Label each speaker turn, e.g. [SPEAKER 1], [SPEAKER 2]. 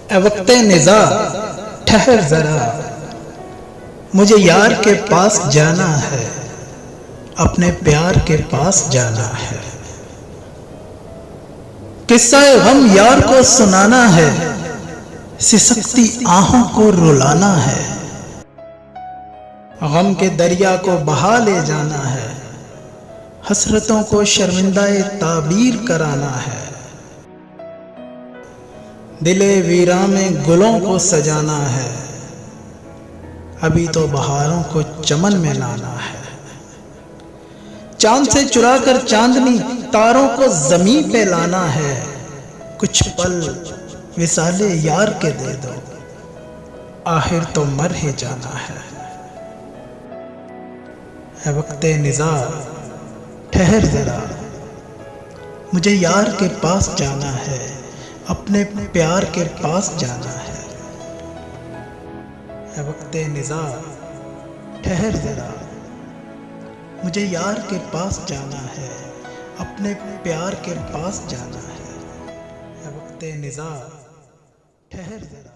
[SPEAKER 1] ए वक्ते निज़ा ठहर जरा, मुझे यार के पास जाना है, अपने प्यार के पास जाना है। किस्सा गम यार को सुनाना है, सिसकती आहों को रुलाना है। गम के दरिया को बहा ले जाना है, हसरतों को शर्मिंदाए ताबीर कराना है। दिले वीरा में गुलों को सजाना है, अभी तो बहारों को चमन में लाना है। चांद से चुरा कर चांदनी तारों को जमीन पे लाना है। कुछ पल विसाले यार के दे दो, आखिर तो मर ही जाना है। है वक्ते निज़ा ठहर जरा, मुझे यार के पास जाना है, अपने प्यार के पास जाना है। है वक्ते निज़ा ठहर जरा, मुझे यार के पास जाना है, अपने प्यार के पास जाना है। है वक्ते निज़ा ठहर जरा।